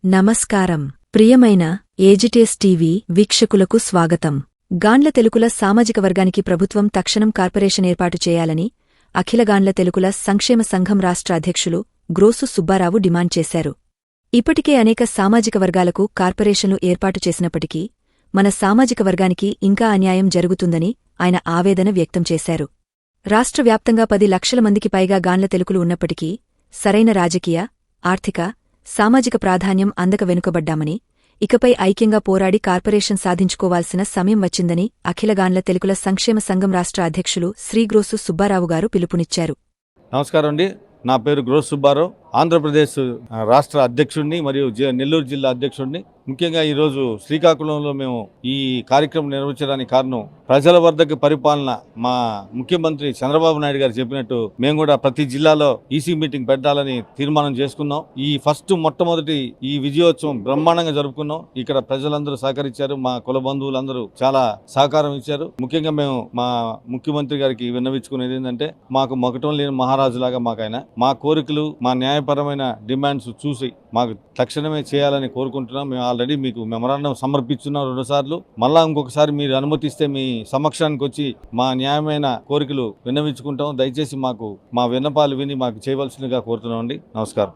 నమస్కారం. ప్రియమైన ఏజిటేస్ టీవీ వీక్షకులకు స్వాగతం. గాండ్ల తెలుగుల సామాజిక వర్గానికి ప్రభుత్వం తక్షణం కార్పొరేషన్ ఏర్పాటు చేయాలని అఖిల గాండ్ల తెలుగుల సంక్షేమ సంఘం రాష్ట్ర అధ్యక్షులు గ్రోసు సుబ్బారావు డిమాండ్ చేశారు. ఇప్పటికే అనేక సామాజిక వర్గాలకు కార్పొరేషన్లు ఏర్పాటు చేసినప్పటికీ మన సామాజిక వర్గానికి ఇంకా అన్యాయం జరుగుతుందని ఆయన ఆవేదన వ్యక్తం చేశారు. రాష్ట్ర వ్యాప్తంగా 10 లక్షల మందికి పైగా గాండ్ల తెలుగులు ఉన్నప్పటికీ సరైన రాజకీయ, ఆర్థిక, సామాజిక ప్రాధాన్యం అందక వెనుకబడ్డామని, ఇకపై ఐక్యంగా పోరాడి కార్పొరేషన్ సాధించుకోవాల్సిన సమయం వచ్చిందని అఖిల గాండ్ల తెలుగుల సంక్షేమ సంఘం రాష్ట్ర అధ్యక్షులు శ్రీ గ్రోసు సుబ్బారావు గారు పిలుపునిచ్చారు. నమస్కారం అండి. నా పేరు గ్రోసు సుబ్బారావు, ఆంధ్రప్రదేశ్ రాష్ట్ర అధ్యక్షుడిని మరియు నెల్లూరు జిల్లా అధ్యక్షుడిని. ముఖ్యంగా ఈరోజు శ్రీకాకుళంలో మేము ఈ కార్యక్రమం నిర్వహించడానికి కారణం, ప్రజల వద్దకు పరిపాలన మా ముఖ్యమంత్రి చంద్రబాబు నాయుడు గారు చెప్పినట్టు మేము కూడా ప్రతి జిల్లాలో ఈసీ మీటింగ్ పెట్టాలని తీర్మానం చేసుకున్నాం. ఈ మొట్టమొదటి ఈ విజయోత్సవం బ్రహ్మాండంగా జరుపుకున్నాం. ఇక్కడ ప్రజలందరూ సహకరించారు, మా కుల బంధువులందరూ చాలా సహకారం ఇచ్చారు. ముఖ్యంగా మేము మా ముఖ్యమంత్రి గారికి విన్నవించుకునేది ఏంటంటే, మాకు మొకటం లేని మహారాజులాగా మాకైనా మా కోరికలు, మా న్యాయపరమైన డిమాండ్స్ చూసి మాకు తక్షణమే చేయాలని కోరుకుంటున్నాం. మేము ఆల్రెడీ మీకు మెమరాండం సమర్పించున్నాం 2 సార్లు. మళ్ళా ఇంకొకసారి మీరు అనుమతిస్తే మీ సమక్షానికి వచ్చి మా న్యాయమైన కోరికలు విన్నవించుకుంటాం. దయచేసి మాకు మా విన్నపాలు విని మాకు చేయవలసిందిగా కోరుతున్నామండి. నమస్కారం.